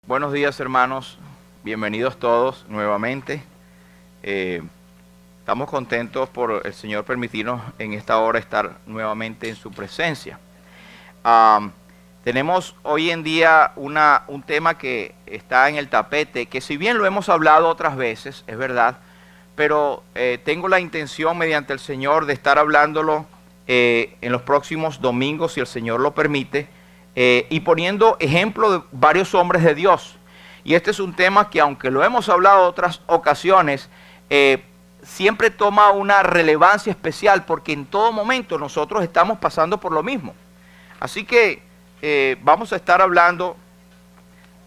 Buenos días, hermanos, bienvenidos todos nuevamente. Estamos contentos por el Señor permitirnos en esta hora estar nuevamente en su presencia. Tenemos hoy en día un tema que está en el tapete, que si bien lo hemos hablado otras veces, es verdad, pero tengo la intención mediante el Señor de estar hablándolo en los próximos domingos, si el Señor lo permite, y poniendo ejemplo de varios hombres de Dios. Y este es un tema que, aunque lo hemos hablado en otras ocasiones, siempre toma una relevancia especial porque en todo momento nosotros estamos pasando por lo mismo. Así que vamos a estar hablando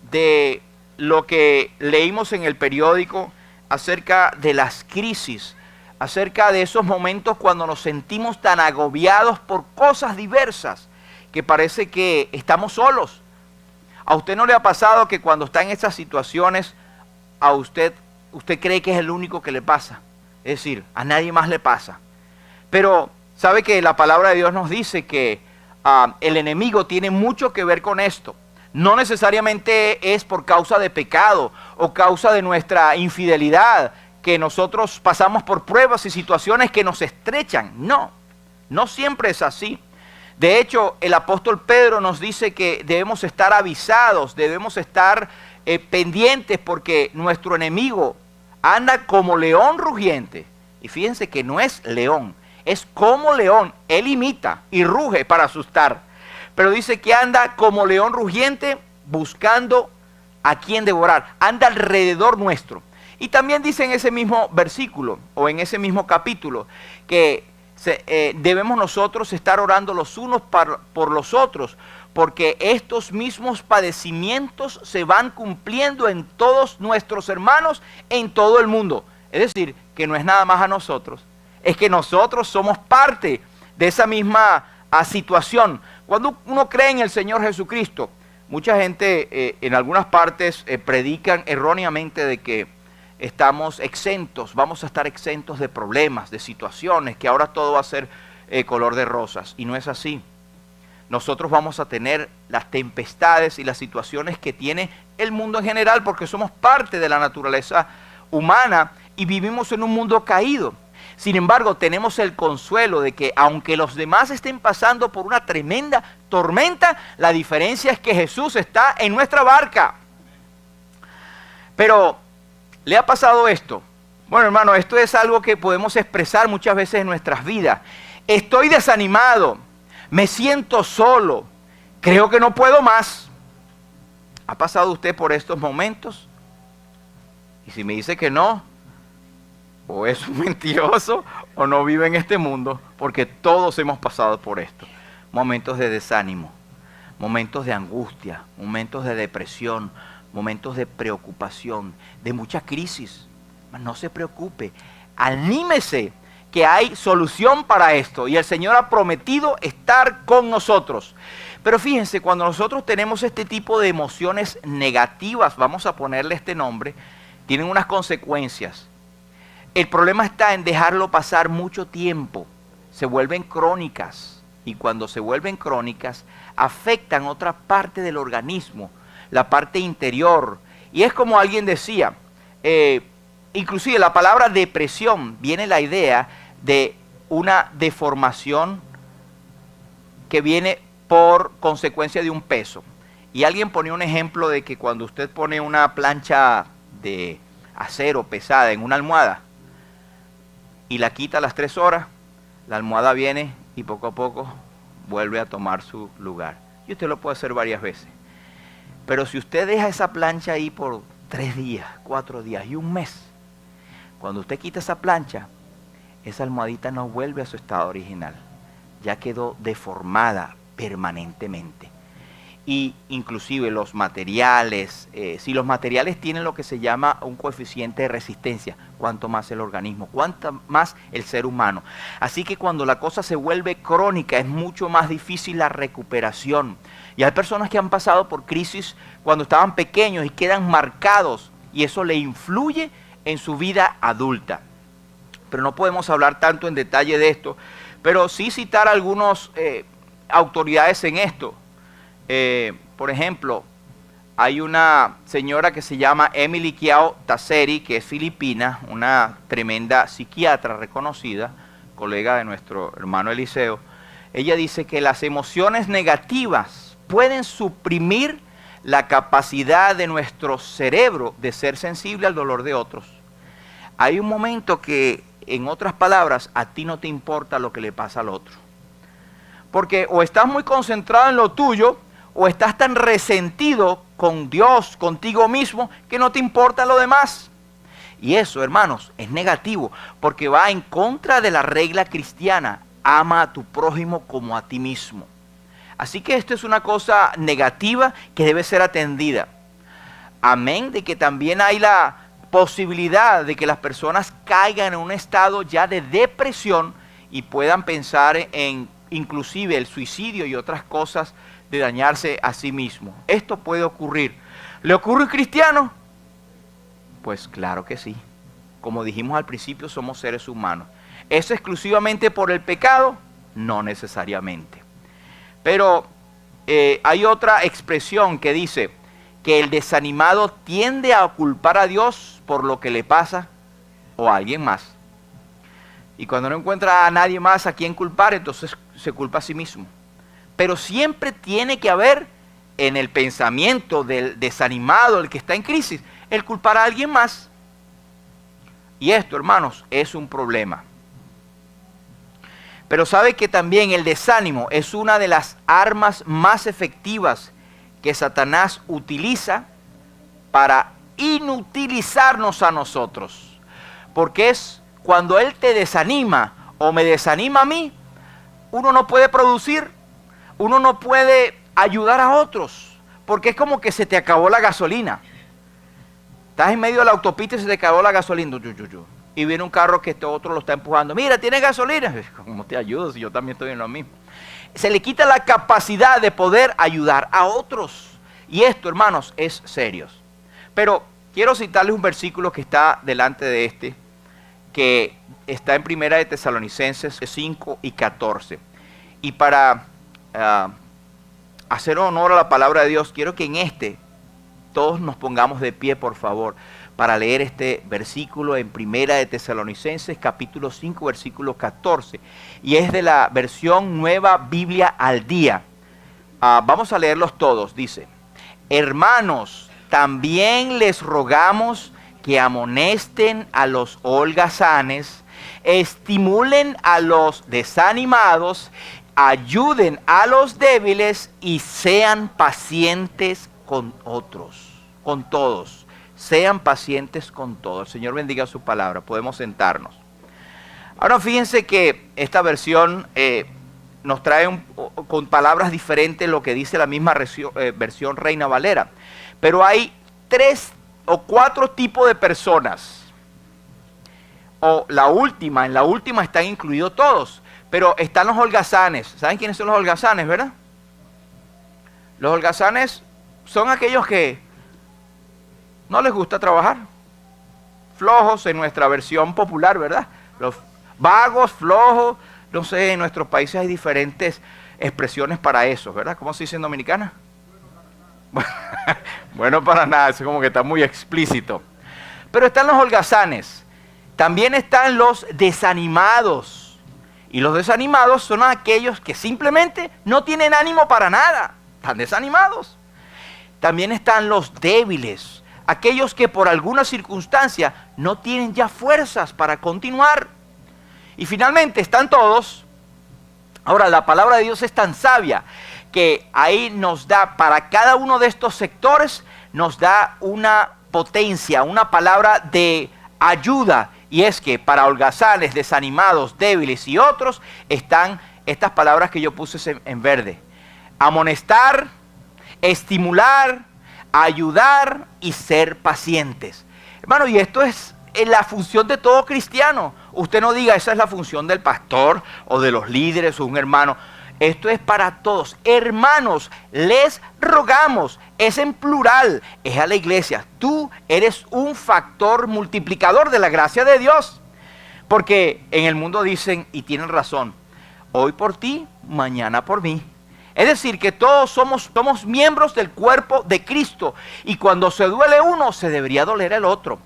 de lo que leímos en el periódico acerca de las crisis, acerca de esos momentos cuando nos sentimos tan agobiados por cosas diversas, que parece que estamos solos. ¿A usted no le ha pasado que cuando está en esas situaciones, a usted cree que es el único que le pasa? Es decir, a nadie más le pasa. Pero sabe que la palabra de Dios nos dice que el enemigo tiene mucho que ver con esto. No necesariamente es por causa de pecado o causa de nuestra infidelidad que nosotros pasamos por pruebas y situaciones que nos estrechan. No, no siempre es así. De hecho, el apóstol Pedro nos dice que debemos estar avisados, debemos estar pendientes porque nuestro enemigo anda como león rugiente. Y fíjense que no es león, es como león. Él imita y ruge para asustar. Pero dice que anda como león rugiente buscando a quien devorar. Anda alrededor nuestro. Y también dice en ese mismo versículo o en ese mismo capítulo que debemos nosotros estar orando los unos por los otros, porque estos mismos padecimientos se van cumpliendo en todos nuestros hermanos en todo el mundo. Es decir, que no es nada más a nosotros, es que nosotros somos parte de esa misma situación. Cuando uno cree en el Señor Jesucristo, mucha gente en algunas partes predican erróneamente de que estamos exentos, vamos a estar exentos de problemas, de situaciones, que ahora todo va a ser color de rosas. Y no es así. Nosotros vamos a tener las tempestades y las situaciones que tiene el mundo en general, porque somos parte de la naturaleza humana y vivimos en un mundo caído. Sin embargo, tenemos el consuelo de que aunque los demás estén pasando por una tremenda tormenta, la diferencia es que Jesús está en nuestra barca. Pero ¿le ha pasado esto? Bueno, hermano, esto es algo que podemos expresar muchas veces en nuestras vidas. Estoy desanimado, me siento solo, creo que no puedo más. ¿Ha pasado usted por estos momentos? Y si me dice que no, o es un mentiroso o no vive en este mundo, porque todos hemos pasado por esto. Momentos de desánimo, momentos de angustia, momentos de depresión, momentos de preocupación, de mucha crisis. No se preocupe, anímese que hay solución para esto y el Señor ha prometido estar con nosotros. Pero fíjense, cuando nosotros tenemos este tipo de emociones negativas, vamos a ponerle este nombre, tienen unas consecuencias. El problema está en dejarlo pasar mucho tiempo, se vuelven crónicas y cuando se vuelven crónicas afectan otra parte del organismo, la parte interior. Y es como alguien decía, inclusive la palabra depresión viene la idea de una deformación que viene por consecuencia de un peso. Y alguien ponía un ejemplo de que cuando usted pone una plancha de acero pesada en una almohada y la quita a las 3 horas, la almohada viene y poco a poco vuelve a tomar su lugar. Y usted lo puede hacer varias veces. Pero si usted deja esa plancha ahí por 3 días, 4 días y un mes, cuando usted quita esa plancha, esa almohadita no vuelve a su estado original. Ya quedó deformada permanentemente. Y inclusive los materiales, si los materiales tienen lo que se llama un coeficiente de resistencia, cuanto más el organismo, cuanto más el ser humano. Así que cuando la cosa se vuelve crónica es mucho más difícil la recuperación. Y hay personas que han pasado por crisis cuando estaban pequeños y quedan marcados y eso le influye en su vida adulta. Pero no podemos hablar tanto en detalle de esto, pero sí citar algunas autoridades en esto. Por ejemplo, hay una señora que se llama Emily Kiao Tasseri, que es filipina, una tremenda psiquiatra reconocida, colega de nuestro hermano Eliseo. Ella dice que las emociones negativas pueden suprimir la capacidad de nuestro cerebro de ser sensible al dolor de otros. Hay un momento que, en otras palabras, a ti no te importa lo que le pasa al otro. Porque o estás muy concentrado en lo tuyo, o estás tan resentido con Dios, contigo mismo, que no te importa lo demás. Y eso, hermanos, es negativo, porque va en contra de la regla cristiana. Ama a tu prójimo como a ti mismo. Así que esto es una cosa negativa que debe ser atendida. Amén de que también hay la posibilidad de que las personas caigan en un estado ya de depresión y puedan pensar en inclusive el suicidio y otras cosas de dañarse a sí mismo. Esto puede ocurrir. ¿Le ocurre a un cristiano? Pues claro que sí. Como dijimos al principio, somos seres humanos. ¿Es exclusivamente por el pecado? No necesariamente. Pero hay otra expresión que dice que el desanimado tiende a culpar a Dios por lo que le pasa o a alguien más. Y cuando no encuentra a nadie más a quien culpar, entonces se culpa a sí mismo. Pero siempre tiene que haber en el pensamiento del desanimado, el que está en crisis, el culpar a alguien más. Y esto, hermanos, es un problema. Pero sabe que también el desánimo es una de las armas más efectivas que Satanás utiliza para inutilizarnos a nosotros. Porque es cuando él te desanima o me desanima a mí, uno no puede producir, uno no puede ayudar a otros, porque es como que se te acabó la gasolina. Estás en medio de la autopista y se te acabó la gasolina. Y viene un carro que este otro lo está empujando. Mira, ¿tienes gasolina? ¿Cómo te ayudo si yo también estoy en lo mismo? Se le quita la capacidad de poder ayudar a otros. Y esto, hermanos, es serio. Pero quiero citarles un versículo que está delante de este, que está en Primera de Tesalonicenses 5 y 14. Y para hacer honor a la palabra de Dios, quiero que en este todos nos pongamos de pie, por favor, para leer este versículo en Primera de Tesalonicenses, capítulo 5, versículo 14. Y es de la versión Nueva Biblia al Día. Vamos a leerlos todos. Dice: hermanos, también les rogamos que amonesten a los holgazanes, estimulen a los desanimados, ayuden a los débiles y sean pacientes con otros, con todos. Sean pacientes con todos. El Señor bendiga su palabra. Podemos sentarnos. Ahora fíjense que esta versión nos trae con palabras diferentes lo que dice la misma versión Reina Valera. Pero hay 3 o 4 tipos de personas. En la última están incluidos todos. Pero están los holgazanes. ¿Saben quiénes son los holgazanes, verdad? Los holgazanes son aquellos que no les gusta trabajar. Flojos en nuestra versión popular, ¿verdad? Los vagos, flojos. No sé, en nuestros países hay diferentes expresiones para eso, ¿verdad? ¿Cómo se dice en Dominicana? Bueno, para nada, eso como que está muy explícito. Pero están los holgazanes. También están los desanimados. Y los desanimados son aquellos que simplemente no tienen ánimo para nada. Están desanimados. También están los débiles. Aquellos que por alguna circunstancia no tienen ya fuerzas para continuar. Y finalmente están todos. Ahora, la palabra de Dios es tan sabia que ahí nos da, para cada uno de estos sectores, nos da una potencia, una palabra de ayuda. Y es que para holgazanes, desanimados, débiles y otros, están estas palabras que yo puse en verde. Amonestar, estimular, ayudar y ser pacientes. Hermano, y esto es la función de todo cristiano. Usted no diga, esa es la función del pastor o de los líderes o un hermano. Esto es para todos. Hermanos, les rogamos. Es en plural, es a la iglesia. Tú eres un factor multiplicador de la gracia de Dios. Porque en el mundo dicen, y tienen razón, hoy por ti, mañana por mí. Es decir, que todos somos miembros del cuerpo de Cristo. Y cuando se duele uno, se debería doler el otro.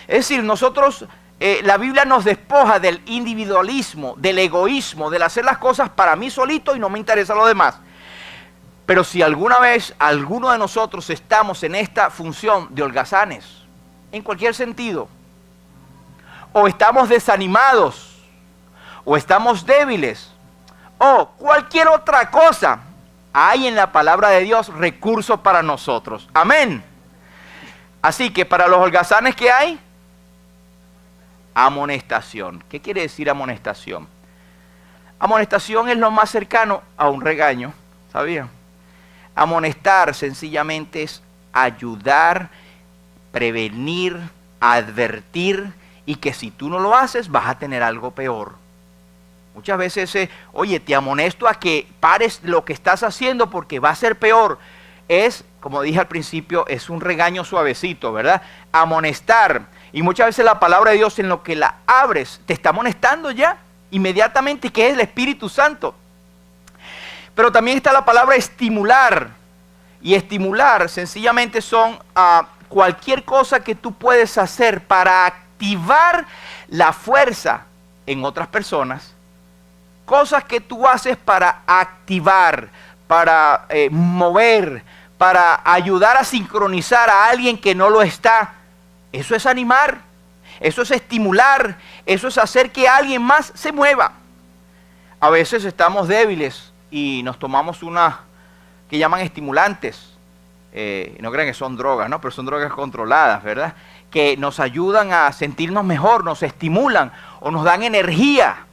Es decir, nosotros, la Biblia nos despoja del individualismo, del egoísmo, del hacer las cosas para mí solito y no me interesa lo demás. Pero si alguna vez alguno de nosotros estamos en esta función de holgazanes, en cualquier sentido, o estamos desanimados, o estamos débiles, o cualquier otra cosa, hay en la palabra de Dios recursos para nosotros. Amén. Así que para los holgazanes, ¿qué hay? Amonestación. ¿Qué quiere decir amonestación? Amonestación es lo más cercano a un regaño, ¿sabían? Amonestar sencillamente es ayudar, prevenir, advertir, y que si tú no lo haces vas a tener algo peor. Muchas veces, oye, te amonesto a que pares lo que estás haciendo porque va a ser peor. Es, como dije al principio, es un regaño suavecito, ¿verdad? Amonestar. Y muchas veces la palabra de Dios, en lo que la abres, te está amonestando ya inmediatamente, que es el Espíritu Santo. Pero también está la palabra estimular. Y estimular sencillamente son cualquier cosa que tú puedes hacer para activar la fuerza en otras personas. Cosas que tú haces para activar, para mover, para ayudar a sincronizar a alguien que no lo está. Eso es animar, eso es estimular, eso es hacer que alguien más se mueva. A veces estamos débiles y nos tomamos unas que llaman estimulantes. No crean que son drogas, ¿no? Pero son drogas controladas, ¿verdad? Que nos ayudan a sentirnos mejor, nos estimulan o nos dan energía.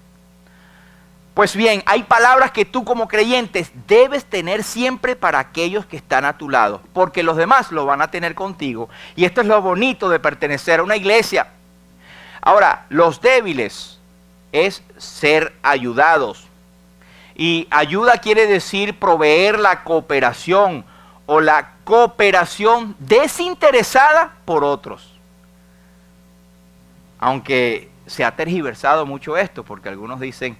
Pues bien, hay palabras que tú como creyentes debes tener siempre para aquellos que están a tu lado, porque los demás lo van a tener contigo. Y esto es lo bonito de pertenecer a una iglesia. Ahora, los débiles es ser ayudados. Y ayuda quiere decir proveer la cooperación o la cooperación desinteresada por otros. Aunque se ha tergiversado mucho esto, porque algunos dicen,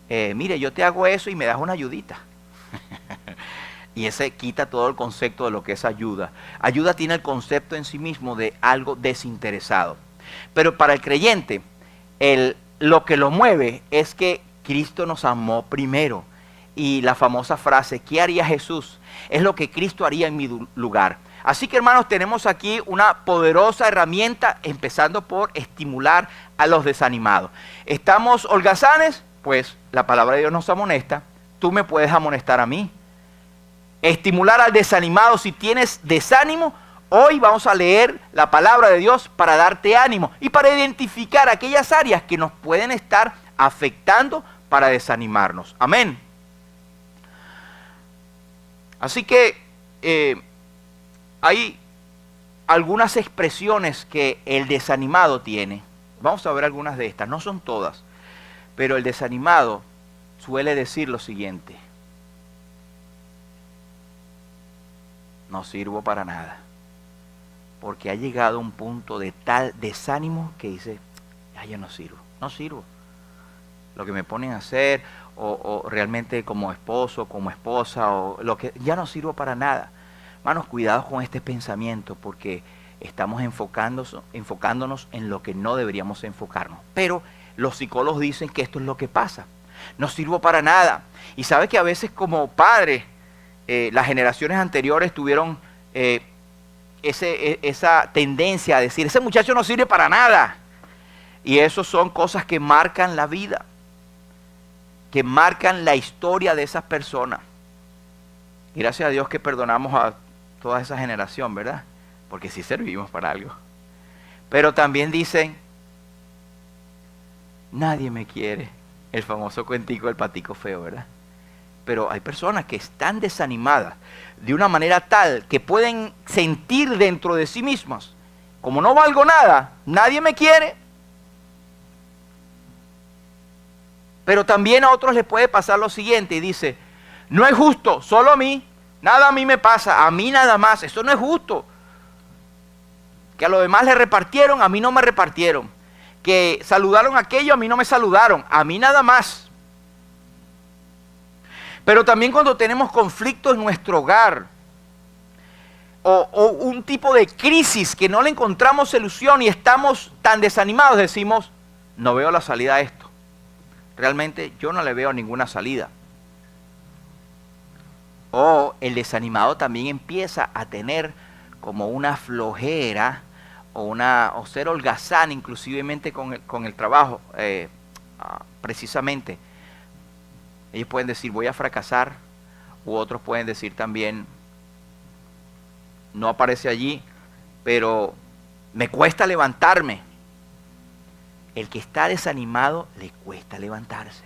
mire, yo te hago eso y me das una ayudita. Y ese quita todo el concepto de lo que es ayuda. Ayuda tiene el concepto en sí mismo de algo desinteresado. Pero para el creyente, lo que lo mueve es que Cristo nos amó primero. Y la famosa frase, ¿qué haría Jesús? Es lo que Cristo haría en mi lugar. Así que, hermanos, tenemos aquí una poderosa herramienta, empezando por estimular a los desanimados. ¿Estamos holgazanes? Pues la palabra de Dios nos amonesta. Tú me puedes amonestar a mí. Estimular al desanimado. Si tienes desánimo, hoy vamos a leer la palabra de Dios para darte ánimo y para identificar aquellas áreas que nos pueden estar afectando para desanimarnos. Amén. Así que hay algunas expresiones que el desanimado tiene. Vamos a ver algunas de estas. No son todas. Pero el desanimado suele decir lo siguiente: no sirvo para nada. Porque ha llegado a un punto de tal desánimo que dice, ya yo no sirvo. Lo que me ponen a hacer, o realmente como esposo, como esposa, o lo que, ya no sirvo para nada. Hermanos, cuidado con este pensamiento, porque estamos enfocándonos en lo que no deberíamos enfocarnos. Pero los psicólogos dicen que esto es lo que pasa. No sirvo para nada. Y sabe que a veces como padres, las generaciones anteriores tuvieron esa tendencia a decir, ese muchacho no sirve para nada. Y eso son cosas que marcan la vida, que marcan la historia de esas personas. Y gracias a Dios que perdonamos a toda esa generación, ¿verdad? Porque sí servimos para algo. Pero también dicen, nadie me quiere. El famoso cuentico del patico feo, ¿verdad? Pero hay personas que están desanimadas de una manera tal que pueden sentir dentro de sí mismas, como no valgo nada, nadie me quiere. Pero también a otros les puede pasar lo siguiente y dice, no es justo, solo a mí, nada a mí me pasa, a mí nada más, eso no es justo. Que a los demás le repartieron, a mí no me repartieron. Que saludaron a aquello, a mí no me saludaron, a mí nada más. Pero también cuando tenemos conflictos en nuestro hogar, o un tipo de crisis que no le encontramos solución y estamos tan desanimados, decimos, no veo la salida a esto. Realmente yo no le veo ninguna salida. O el desanimado también empieza a tener como una flojera o ser holgazán inclusivemente con el trabajo. Precisamente, ellos pueden decir voy a fracasar, u otros pueden decir también no aparece allí, pero me cuesta levantarme. El que está desanimado le cuesta levantarse.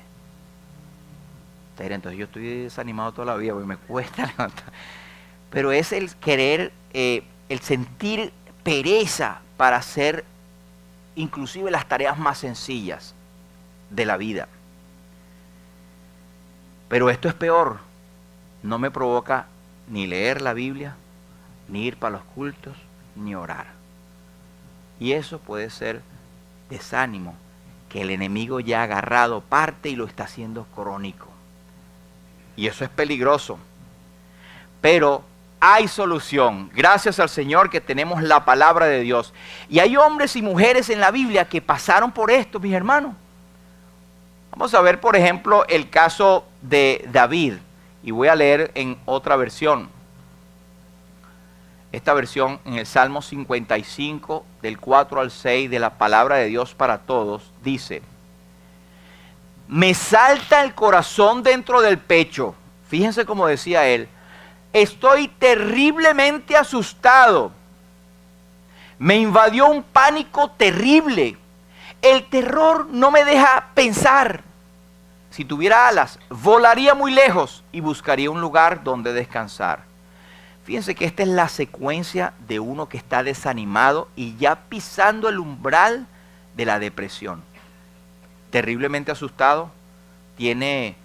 Entonces yo estoy desanimado toda la vida porque me cuesta levantar. Pero es el querer, el sentir pereza para hacer inclusive las tareas más sencillas de la vida. Pero esto es peor. No me provoca ni leer la Biblia, ni ir para los cultos, ni orar. Y eso puede ser desánimo, que el enemigo ya ha agarrado parte y lo está haciendo crónico. Y eso es peligroso. Pero hay solución. Gracias al Señor que tenemos la palabra de Dios. Y hay hombres y mujeres en la Biblia que pasaron por esto, mis hermanos. Vamos a ver, por ejemplo, el caso de David. Y voy a leer en otra versión. Esta versión en el Salmo 55, del 4 al 6 de la palabra de Dios para todos, dice: me salta el corazón dentro del pecho. Fíjense cómo decía él. Estoy terriblemente asustado. Me invadió un pánico terrible. El terror no me deja pensar. Si tuviera alas, volaría muy lejos y buscaría un lugar donde descansar. Fíjense que esta es la secuencia de uno que está desanimado y ya pisando el umbral de la depresión. Terriblemente asustado, tiene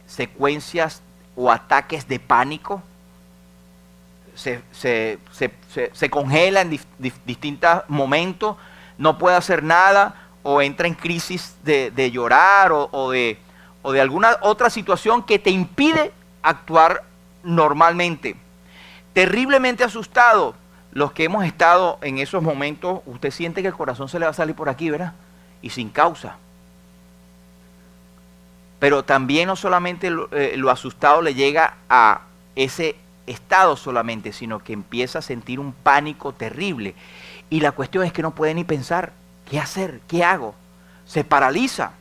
secuencias o ataques de pánico, se congela en distintos momentos, no puede hacer nada o entra en crisis de llorar o de alguna otra situación que te impide actuar normalmente. Terriblemente asustado. Los que hemos estado en esos momentos, usted siente que el corazón se le va a salir por aquí, ¿verdad? Y sin causa. Pero también no solamente lo asustado le llega a ese estado solamente, sino que empieza a sentir un pánico terrible. Y la cuestión es que no puede ni pensar, ¿qué hacer? ¿Qué hago? Se paraliza.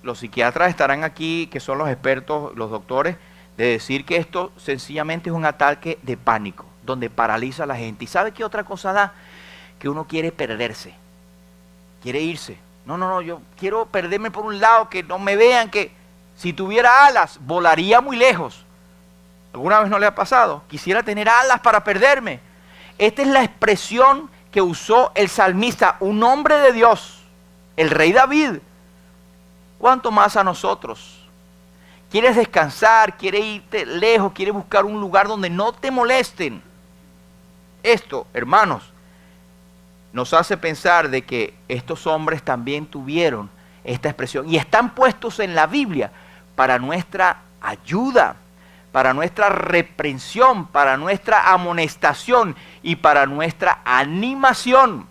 Los psiquiatras estarán aquí, que son los expertos, los doctores, de decir que esto sencillamente es un ataque de pánico, donde paraliza a la gente. ¿Y sabe qué otra cosa da? Que uno quiere perderse, quiere irse. No, yo quiero perderme por un lado, que no me vean, que si tuviera alas, volaría muy lejos. ¿Alguna vez no le ha pasado? Quisiera tener alas para perderme. Esta es la expresión que usó el salmista, un hombre de Dios, el rey David. ¿Cuánto más a nosotros? ¿Quieres descansar? ¿Quieres irte lejos? ¿Quieres buscar un lugar donde no te molesten? Esto, hermanos, nos hace pensar de que estos hombres también tuvieron esta expresión y están puestos en la Biblia para nuestra ayuda, para nuestra reprensión, para nuestra amonestación y para nuestra animación.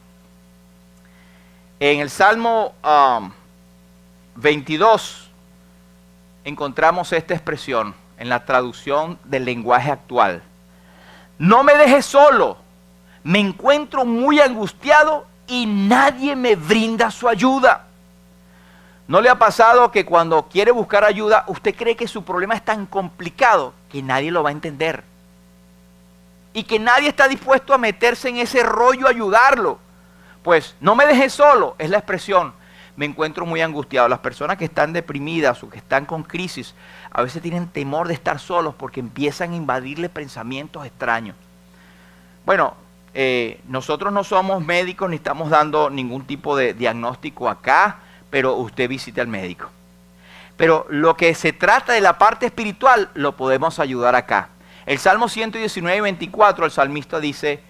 En el Salmo 22 encontramos esta expresión en la traducción del lenguaje actual. No me dejes solo, me encuentro muy angustiado y nadie me brinda su ayuda. ¿No le ha pasado que cuando quiere buscar ayuda, usted cree que su problema es tan complicado que nadie lo va a entender? Y que nadie está dispuesto a meterse en ese rollo a ayudarlo. Pues no me dejes solo, es la expresión. Me encuentro muy angustiado. Las personas que están deprimidas o que están con crisis, a veces tienen temor de estar solos porque empiezan a invadirle pensamientos extraños. Bueno, nosotros no somos médicos ni estamos dando ningún tipo de diagnóstico acá, pero usted visite al médico. Pero lo que se trata de la parte espiritual, lo podemos ayudar acá. El Salmo 119, 24, el salmista dice: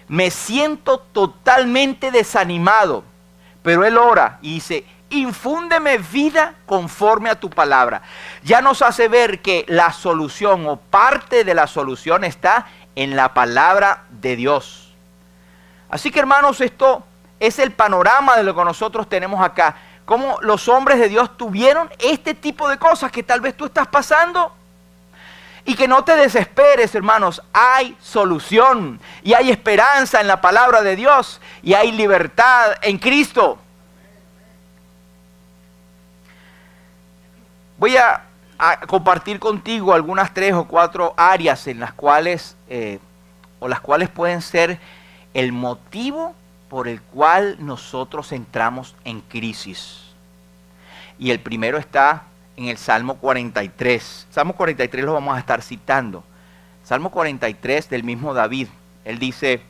me siento totalmente desanimado. Pero él ora y dice: infúndeme vida conforme a tu palabra. Ya nos hace ver que la solución o parte de la solución está en la palabra de Dios. Así que, hermanos, esto es el panorama de lo que nosotros tenemos acá. Cómo los hombres de Dios tuvieron este tipo de cosas que tal vez tú estás pasando. Y que no te desesperes, hermanos, hay solución y hay esperanza en la palabra de Dios y hay libertad en Cristo. Voy a compartir contigo algunas 3 o 4 áreas en las cuales, las cuales pueden ser el motivo por el cual nosotros entramos en crisis. Y el primero está en el Salmo 43. Salmo 43 lo vamos a estar citando. Salmo 43 del mismo David. Él dice: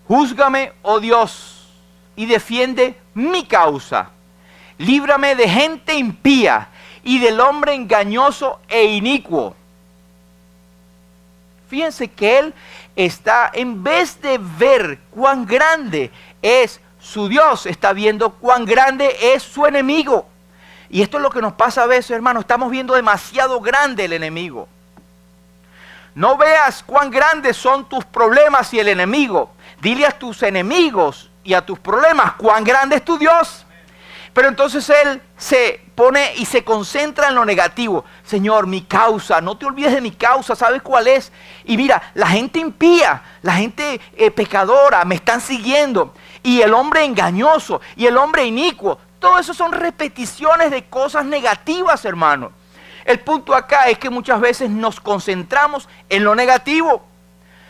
júzgame, oh Dios, y defiende mi causa. Líbrame de gente impía y del hombre engañoso e inicuo. Fíjense que él está, en vez de ver cuán grande es su Dios, está viendo cuán grande es su enemigo. Y esto es lo que nos pasa a veces, hermano. Estamos viendo demasiado grande el enemigo. No veas cuán grandes son tus problemas y el enemigo. Dile a tus enemigos y a tus problemas cuán grande es tu Dios. Pero entonces él se pone y se concentra en lo negativo. Señor, mi causa, no te olvides de mi causa, ¿sabes cuál es? Y mira, la gente impía, la gente pecadora me están siguiendo. Y el hombre engañoso y el hombre inicuo. Todo eso son repeticiones de cosas negativas, hermano. El punto acá es que muchas veces nos concentramos en lo negativo.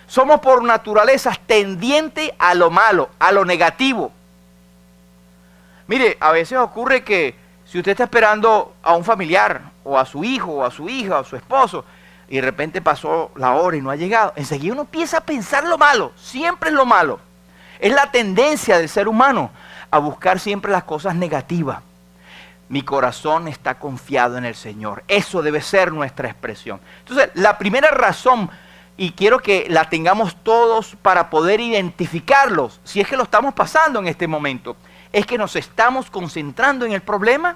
Somos por naturaleza tendientes a lo malo, a lo negativo. Mire, a veces ocurre que si usted está esperando a un familiar, o a su hijo, o a su hija, o a su esposo, y de repente pasó la hora y no ha llegado, enseguida uno empieza a pensar lo malo, siempre es lo malo. Es la tendencia del ser humano a buscar siempre las cosas negativas. Mi corazón está confiado en el Señor. Eso debe ser nuestra expresión. Entonces, la primera razón, y quiero que la tengamos todos para poder identificarlos, si es que lo estamos pasando en este momento, es que nos estamos concentrando en el problema.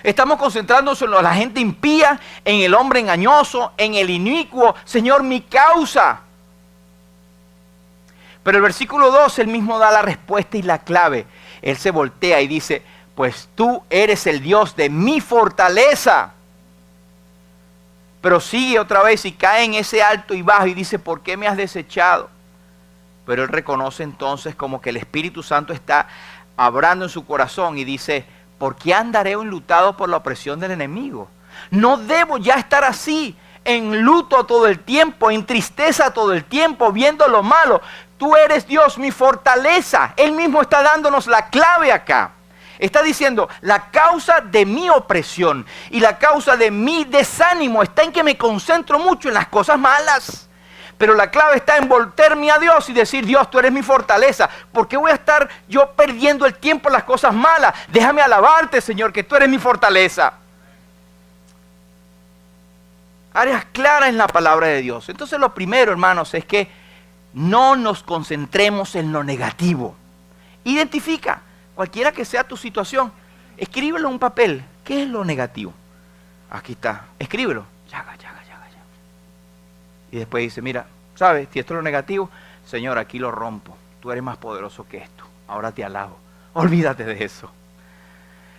Estamos concentrándonos en la gente impía, en el hombre engañoso, en el inicuo. Señor, mi causa. Pero el versículo 2, él mismo da la respuesta y la clave. Él se voltea y dice: pues tú eres el Dios de mi fortaleza. Pero sigue otra vez y cae en ese alto y bajo y dice: ¿por qué me has desechado? Pero él reconoce entonces como que el Espíritu Santo está hablando en su corazón y dice: ¿por qué andaré enlutado por la opresión del enemigo? No debo ya estar así, en luto todo el tiempo, en tristeza todo el tiempo, viendo lo malo. Tú eres Dios, mi fortaleza. Él mismo está dándonos la clave acá. Está diciendo: la causa de mi opresión y la causa de mi desánimo está en que me concentro mucho en las cosas malas. Pero la clave está en volverme a Dios y decir: Dios, tú eres mi fortaleza. ¿Por qué voy a estar yo perdiendo el tiempo en las cosas malas? Déjame alabarte, Señor, que tú eres mi fortaleza. Áreas claras en la palabra de Dios. Entonces lo primero, hermanos, es que no nos concentremos en lo negativo. Identifica, cualquiera que sea tu situación, escríbelo en un papel. ¿Qué es lo negativo? Aquí está, escríbelo. Y después dice: mira, ¿sabes? Si esto es lo negativo, Señor, aquí lo rompo. Tú eres más poderoso que esto. Ahora te alabo. Olvídate de eso.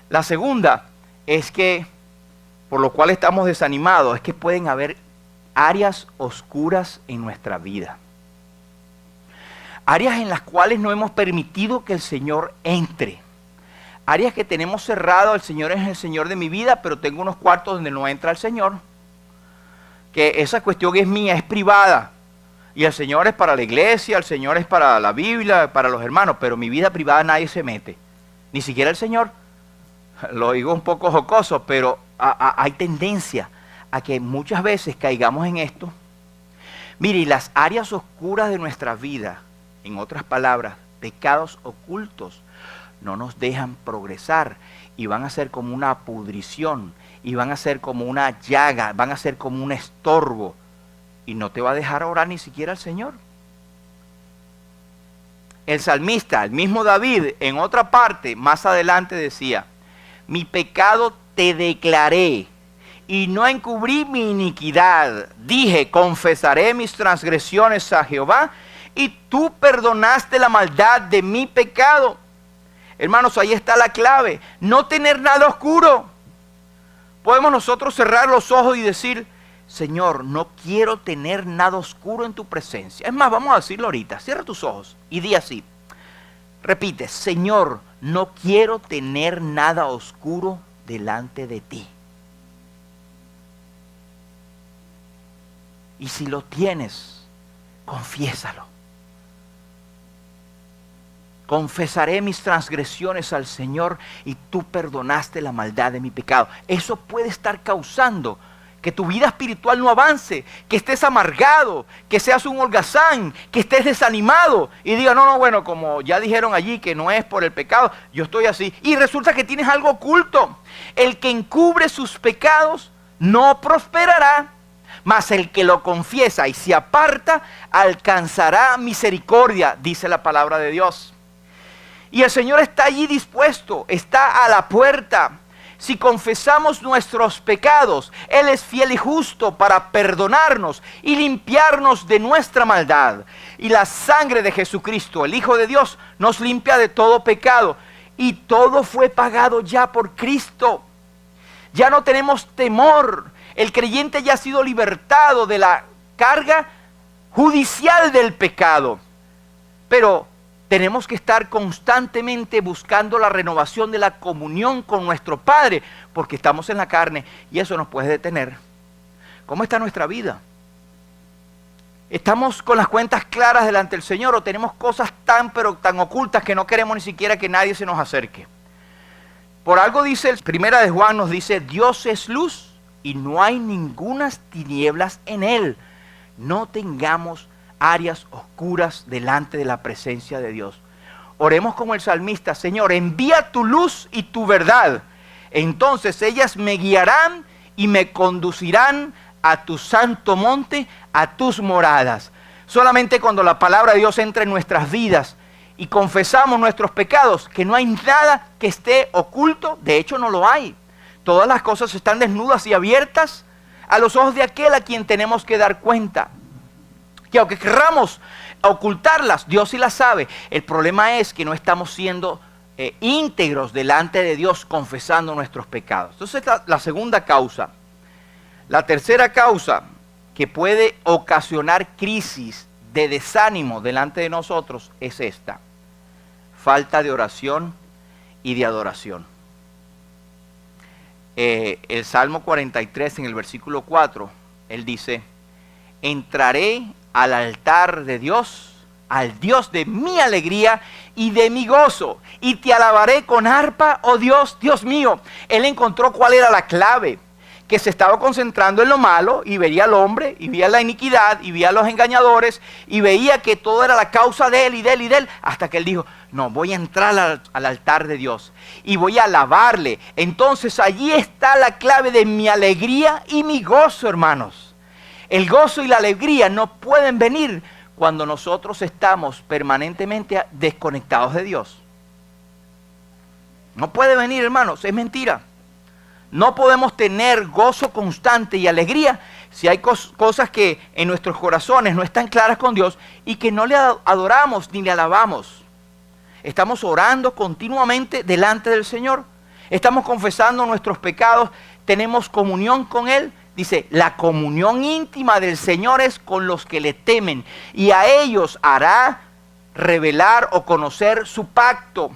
La segunda es que, por lo cual estamos desanimados, es que pueden haber áreas oscuras en nuestra vida. Áreas en las cuales no hemos permitido que el Señor entre. Áreas que tenemos cerrado: el Señor es el Señor de mi vida, pero tengo unos cuartos donde no entra el Señor. Que esa cuestión es mía, es privada. Y el Señor es para la iglesia, el Señor es para la Biblia, para los hermanos, pero mi vida privada nadie se mete. Ni siquiera el Señor. Lo digo un poco jocoso, pero hay tendencia a que muchas veces caigamos en esto. Mire, y las áreas oscuras de nuestra vida, en otras palabras, pecados ocultos, no nos dejan progresar y van a ser como una pudrición. Y van a ser como una llaga, van a ser como un estorbo. Y no te va a dejar orar ni siquiera al Señor. el salmista, el mismo David, en otra parte, más adelante decía, mi pecado te declaré y no encubrí mi iniquidad. Dije, confesaré mis transgresiones a Jehová y tú perdonaste la maldad de mi pecado. Hermanos, ahí está la clave, no tener nada oscuro. Podemos nosotros cerrar los ojos y decir, Señor, no quiero tener nada oscuro en tu presencia. Es más, vamos a decirlo ahorita. Cierra tus ojos y di así. Repite, Señor, no quiero tener nada oscuro delante de ti. Y si lo tienes, confiésalo. Confesaré mis transgresiones al Señor y tú perdonaste la maldad de mi pecado. Eso puede estar causando que tu vida espiritual no avance, que estés amargado, que seas un holgazán, que estés desanimado y diga, no, bueno, como ya dijeron allí que no es por el pecado, yo estoy así. Y resulta que tienes algo oculto. El que encubre sus pecados no prosperará, mas el que lo confiesa y se aparta alcanzará misericordia, dice la palabra de Dios. Y el Señor está allí dispuesto, está a la puerta. Si confesamos nuestros pecados, Él es fiel y justo para perdonarnos y limpiarnos de nuestra maldad. Y la sangre de Jesucristo, el Hijo de Dios, nos limpia de todo pecado. Y todo fue pagado ya por Cristo. Ya no tenemos temor. El creyente ya ha sido libertado de la carga judicial del pecado. Pero tenemos que estar constantemente buscando la renovación de la comunión con nuestro Padre, porque estamos en la carne y eso nos puede detener. ¿Cómo está nuestra vida? ¿Estamos con las cuentas claras delante del Señor o tenemos cosas pero tan ocultas que no queremos ni siquiera que nadie se nos acerque? Por algo dice, Primera de Juan nos dice, Dios es luz y no hay ningunas tinieblas en Él. No tengamos áreas oscuras delante de la presencia de Dios. Oremos como el salmista, Señor, envía tu luz y tu verdad. Entonces ellas me guiarán y me conducirán a tu santo monte, a tus moradas. Solamente cuando la palabra de Dios entra en nuestras vidas y confesamos nuestros pecados, que no hay nada que esté oculto, de hecho no lo hay. Todas las cosas están desnudas y abiertas a los ojos de aquel a quien tenemos que dar cuenta. Que aunque querramos ocultarlas, Dios sí las sabe. El problema es que no estamos siendo íntegros delante de Dios confesando nuestros pecados. Entonces la segunda causa. La tercera causa que puede ocasionar crisis de desánimo delante de nosotros es esta. Falta de oración y de adoración. El Salmo 43 en el versículo 4, él dice, entraré al altar de Dios, al Dios de mi alegría y de mi gozo, y te alabaré con arpa, oh Dios, Dios mío. Él encontró cuál era la clave, que se estaba concentrando en lo malo, y veía al hombre, y veía la iniquidad, y veía a los engañadores, y veía que todo era la causa de él, y de él, y de él, hasta que él dijo, no, voy a entrar al altar de Dios, y voy a alabarle. Entonces allí está la clave de mi alegría y mi gozo, hermanos. El gozo y la alegría no pueden venir cuando nosotros estamos permanentemente desconectados de Dios. No puede venir, hermanos, es mentira. No podemos tener gozo constante y alegría si hay cosas que en nuestros corazones no están claras con Dios y que no le adoramos ni le alabamos. Estamos orando continuamente delante del Señor. Estamos confesando nuestros pecados. Tenemos comunión con Él. Dice, la comunión íntima del Señor es con los que le temen, y a ellos hará revelar o conocer su pacto.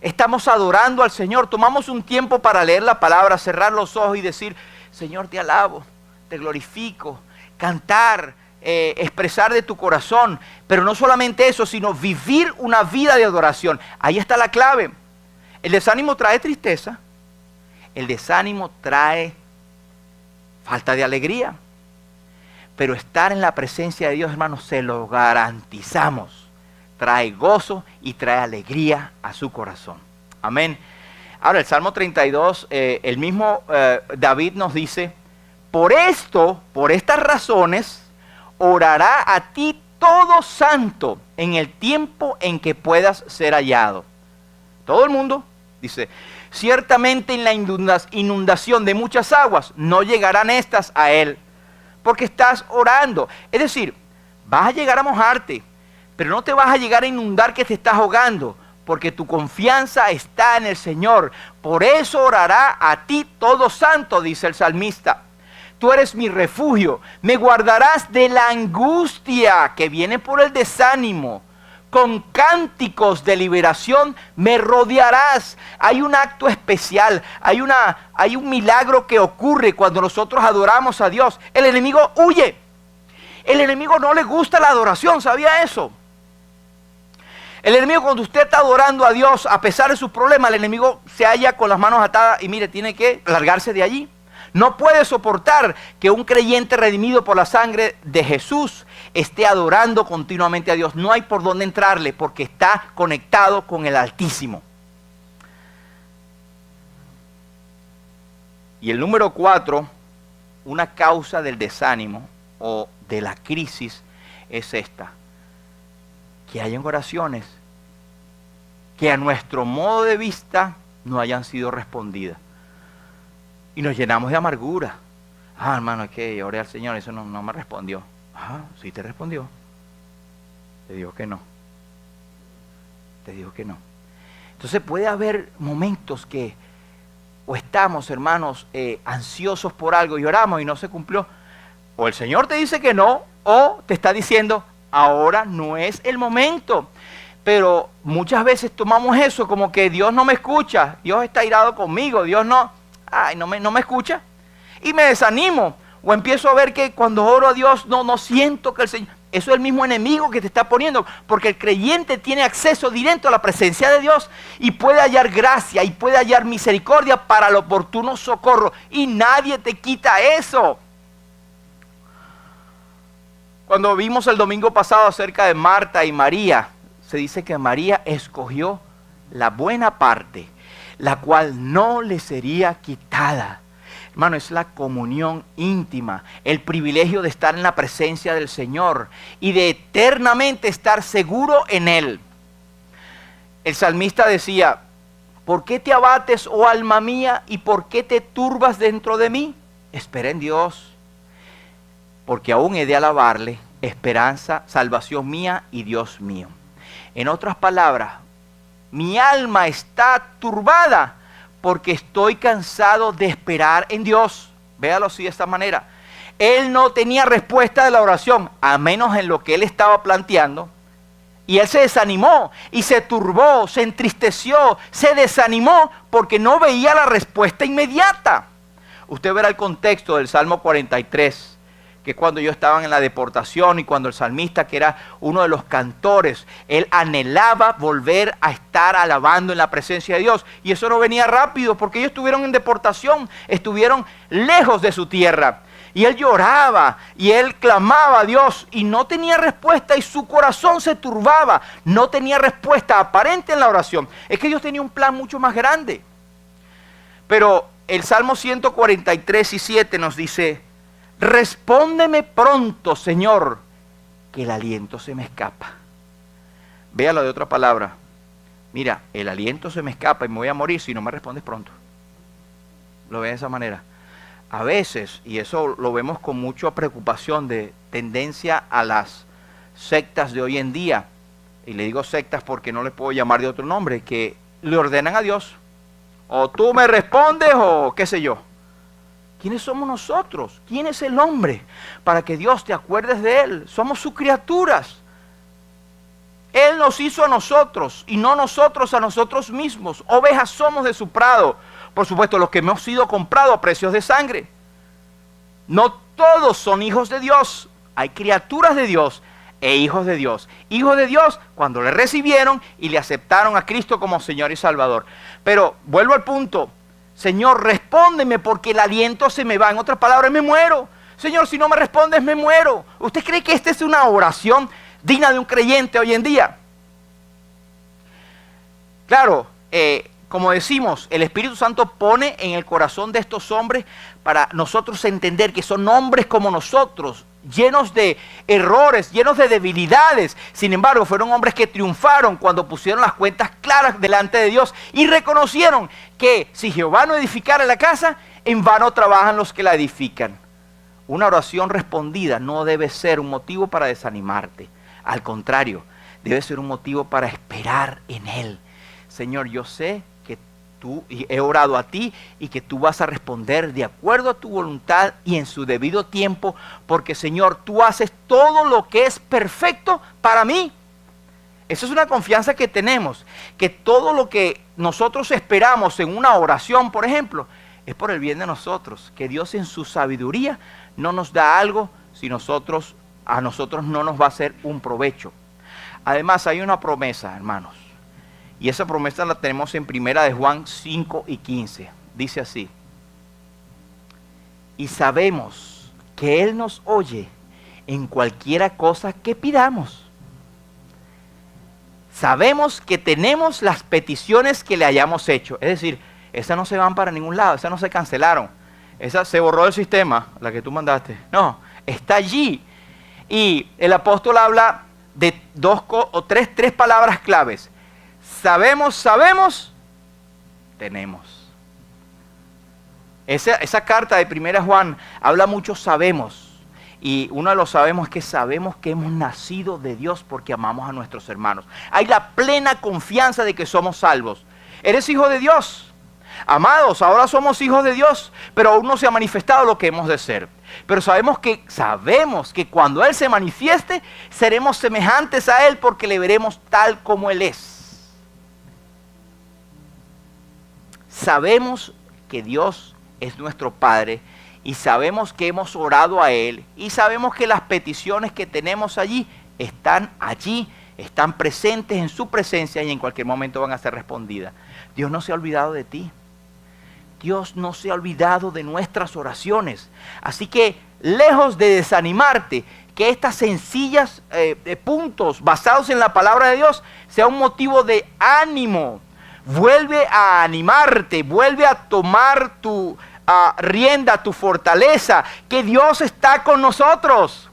Estamos adorando al Señor, tomamos un tiempo para leer la palabra, cerrar los ojos y decir, Señor, te alabo, te glorifico, cantar, expresar de tu corazón, pero no solamente eso, sino vivir una vida de adoración. Ahí está la clave. El desánimo trae tristeza, el desánimo trae falta de alegría. Pero estar en la presencia de Dios, hermanos, se lo garantizamos. Trae gozo y trae alegría a su corazón. Amén. Ahora el Salmo 32, el mismo David nos dice, por estas razones, orará a ti todo santo en el tiempo en que puedas ser hallado. Todo el mundo dice, ciertamente en la inundación de muchas aguas no llegarán estas a él, porque estás orando. Es decir, vas a llegar a mojarte, pero no te vas a llegar a inundar que te estás ahogando, porque tu confianza está en el Señor. Por eso orará a ti todo santo, dice el salmista. Tú eres mi refugio, me guardarás de la angustia que viene por el desánimo. Con cánticos de liberación me rodearás. Hay un acto especial, hay un milagro que ocurre cuando nosotros adoramos a Dios. El enemigo huye. El enemigo no le gusta la adoración, ¿sabía eso? El enemigo, cuando usted está adorando a Dios, a pesar de sus problemas, el enemigo se halla con las manos atadas y mire, tiene que largarse de allí. No puede soportar que un creyente redimido por la sangre de Jesús esté adorando continuamente a Dios. No hay por dónde entrarle porque está conectado con el Altísimo. Y el número 4, una causa del desánimo o de la crisis es esta: que hayan oraciones que a nuestro modo de vista no hayan sido respondidas. Y nos llenamos de amargura. Ah, hermano, es que oré al Señor, eso no me respondió. Ah, sí te respondió. Te dijo que no. Te dijo que no. Entonces puede haber momentos que o estamos, hermanos, ansiosos por algo y oramos y no se cumplió. O el Señor te dice que no, o te está diciendo, ahora no es el momento. Pero muchas veces tomamos eso como que Dios no me escucha, Dios está irado conmigo, Dios no me escucha. Y me desanimo, o empiezo a ver que cuando oro a Dios no siento que el Señor... Eso es el mismo enemigo que te está poniendo, porque el creyente tiene acceso directo a la presencia de Dios y puede hallar gracia y puede hallar misericordia para el oportuno socorro. Y nadie te quita eso. Cuando vimos el domingo pasado acerca de Marta y María, se dice que María escogió la buena parte, la cual no le sería quitada. Hermano, es la comunión íntima, el privilegio de estar en la presencia del Señor y de eternamente estar seguro en Él. El salmista decía, ¿por qué te abates, oh alma mía, y por qué te turbas dentro de mí? Espera en Dios, porque aún he de alabarle, esperanza, salvación mía y Dios mío. En otras palabras, mi alma está turbada porque estoy cansado de esperar en Dios. Véalo así de esta manera. Él no tenía respuesta de la oración, a menos en lo que él estaba planteando. Y él se desanimó y se turbó, se entristeció, se desanimó porque no veía la respuesta inmediata. Usted verá el contexto del Salmo 43. Que cuando ellos estaban en la deportación y cuando el salmista, que era uno de los cantores, él anhelaba volver a estar alabando en la presencia de Dios. Y eso no venía rápido porque ellos estuvieron en deportación, estuvieron lejos de su tierra. Y él lloraba y él clamaba a Dios y no tenía respuesta y su corazón se turbaba. No tenía respuesta aparente en la oración. Es que Dios tenía un plan mucho más grande. Pero el Salmo 143:7 nos dice, respóndeme pronto, Señor, que el aliento se me escapa. Véalo de otra palabra. Mira, el aliento se me escapa y me voy a morir si no me respondes pronto. Lo ve de esa manera. A veces, y eso lo vemos con mucha preocupación, de tendencia a las sectas de hoy en día, y le digo sectas porque no les puedo llamar de otro nombre, que le ordenan a Dios, o tú me respondes o qué sé yo. ¿Quiénes somos nosotros? ¿Quién es el hombre para que Dios te acuerdes de él? Somos sus criaturas. Él nos hizo a nosotros y no nosotros a nosotros mismos. Ovejas somos de su prado. Por supuesto, los que hemos sido comprados a precios de sangre. No todos son hijos de Dios. Hay criaturas de Dios e hijos de Dios. Hijos de Dios cuando le recibieron y le aceptaron a Cristo como Señor y Salvador. Pero vuelvo al punto. Señor, respóndeme porque el aliento se me va. En otras palabras, me muero. Señor, si no me respondes, me muero. ¿Usted cree que esta es una oración digna de un creyente hoy en día? Claro, como decimos, el Espíritu Santo pone en el corazón de estos hombres para nosotros entender que son hombres como nosotros, llenos de errores, llenos de debilidades. Sin embargo, fueron hombres que triunfaron cuando pusieron las cuentas claras delante de Dios y reconocieron que si Jehová no edificara la casa, en vano trabajan los que la edifican. Una oración respondida no debe ser un motivo para desanimarte. Al contrario, debe ser un motivo para esperar en Él. Señor, yo sé que he orado a ti y que tú vas a responder de acuerdo a tu voluntad y en su debido tiempo, porque Señor, tú haces todo lo que es perfecto para mí. Esa es una confianza que tenemos, que todo lo que nosotros esperamos en una oración, por ejemplo, es por el bien de nosotros, que Dios en su sabiduría no nos da algo si a nosotros no nos va a hacer un provecho. Además, hay una promesa, hermanos, y esa promesa la tenemos en 1 Juan 5 y 15. Dice así: y sabemos que Él nos oye en cualquiera cosa que pidamos. Sabemos que tenemos las peticiones que le hayamos hecho. Es decir, esas no se van para ningún lado, esas no se cancelaron. Esa se borró del sistema, la que tú mandaste. No, está allí. Y el apóstol habla de tres palabras claves. Sabemos, tenemos. Esa carta de 1 Juan habla mucho sabemos. Y uno de los sabemos es que sabemos que hemos nacido de Dios porque amamos a nuestros hermanos. Hay la plena confianza de que somos salvos. Eres hijo de Dios. Amados, ahora somos hijos de Dios, pero aún no se ha manifestado lo que hemos de ser. Pero sabemos que cuando Él se manifieste, seremos semejantes a Él porque le veremos tal como Él es. Sabemos que Dios es nuestro Padre y sabemos que hemos orado a Él y sabemos que las peticiones que tenemos allí, están presentes en su presencia y en cualquier momento van a ser respondidas. Dios no se ha olvidado de ti. Dios no se ha olvidado de nuestras oraciones. Así que, lejos de desanimarte, que estas sencillas puntos basados en la palabra de Dios sea un motivo de ánimo. Vuelve a animarte, vuelve a tomar tu rienda, tu fortaleza, que Dios está con nosotros.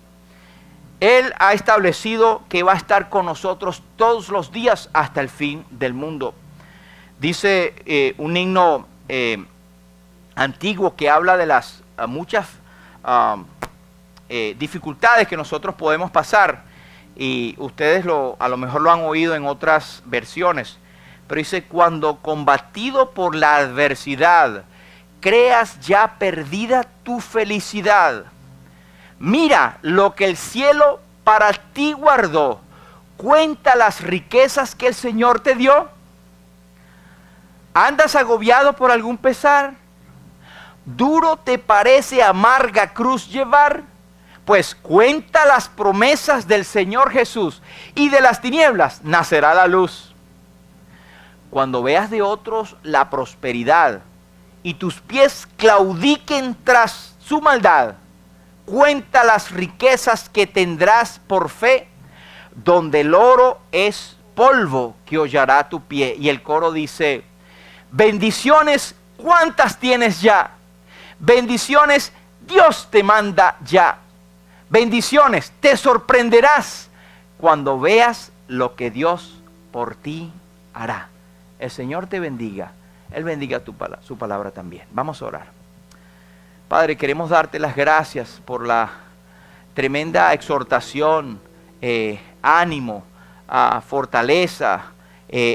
Él ha establecido que va a estar con nosotros todos los días hasta el fin del mundo. Dice un himno antiguo que habla de las muchas dificultades que nosotros podemos pasar, y ustedes a lo mejor lo han oído en otras versiones, pero dice: cuando combatido por la adversidad creas ya perdida tu felicidad, mira lo que el cielo para ti guardó, cuenta las riquezas que el Señor te dio. ¿Andas agobiado por algún pesar? ¿Duro te parece amarga cruz llevar? Pues cuenta las promesas del Señor Jesús, y de las tinieblas nacerá la luz. Cuando veas de otros la prosperidad y tus pies claudiquen tras su maldad, cuenta las riquezas que tendrás por fe, donde el oro es polvo que hollará tu pie. Y el coro dice: bendiciones, ¿cuántas tienes ya? Bendiciones, Dios te manda ya. Bendiciones, te sorprenderás cuando veas lo que Dios por ti hará. El Señor te bendiga. Él bendiga su palabra también. Vamos a orar. Padre, queremos darte las gracias por la tremenda exhortación, ánimo, fortaleza,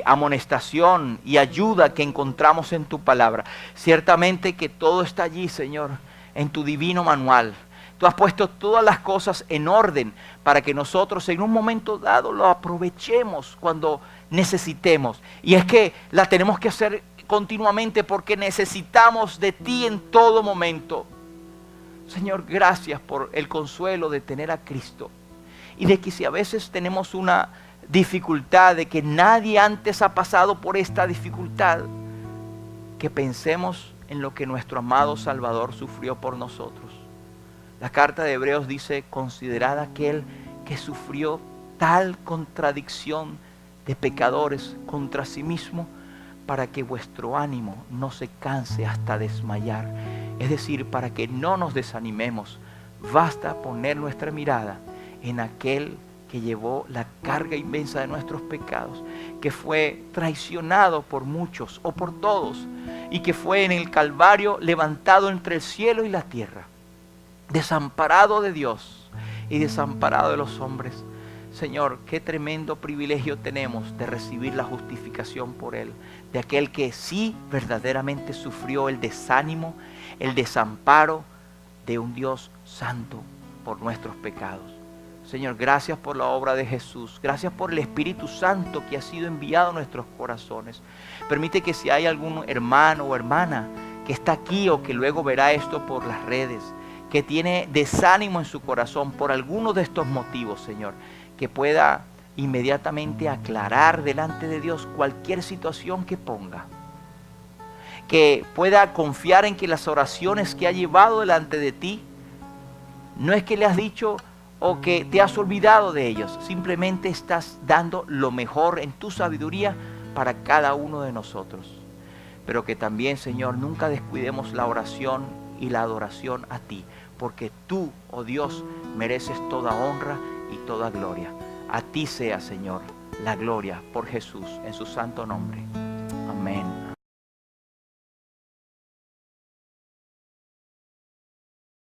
amonestación y ayuda que encontramos en tu palabra. Ciertamente que todo está allí, Señor, en tu divino manual. Tú has puesto todas las cosas en orden para que nosotros en un momento dado lo aprovechemos cuando necesitemos. Y es que la tenemos que hacer continuamente porque necesitamos de ti en todo momento. Señor, gracias por el consuelo de tener a Cristo. Y de que si a veces tenemos una dificultad, de que nadie antes ha pasado por esta dificultad, que pensemos en lo que nuestro amado Salvador sufrió por nosotros. La carta de Hebreos dice: considerad aquel que sufrió tal contradicción de pecadores contra sí mismo, para que vuestro ánimo no se canse hasta desmayar. Es decir, para que no nos desanimemos, Basta poner nuestra mirada en aquel que llevó la carga inmensa de nuestros pecados, que fue traicionado por muchos o por todos, y que fue en el Calvario levantado entre el cielo y la tierra, desamparado de Dios y desamparado de los hombres. Señor, qué tremendo privilegio tenemos de recibir la justificación por Él, de aquel que sí verdaderamente sufrió el desánimo, el desamparo de un Dios santo por nuestros pecados. Señor, gracias por la obra de Jesús. Gracias por el Espíritu Santo que ha sido enviado a nuestros corazones. Permite que si hay algún hermano o hermana que está aquí o que luego verá esto por las redes, que tiene desánimo en su corazón por alguno de estos motivos, Señor, que pueda inmediatamente aclarar delante de Dios cualquier situación que ponga. Que pueda confiar en que las oraciones que ha llevado delante de ti, no es que le has dicho o que te has olvidado de ellos, simplemente estás dando lo mejor en tu sabiduría para cada uno de nosotros. Pero que también, Señor, nunca descuidemos la oración y la adoración a ti, porque tú, oh Dios, mereces toda honra y toda gloria. A ti sea, Señor, la gloria por Jesús, en su santo nombre.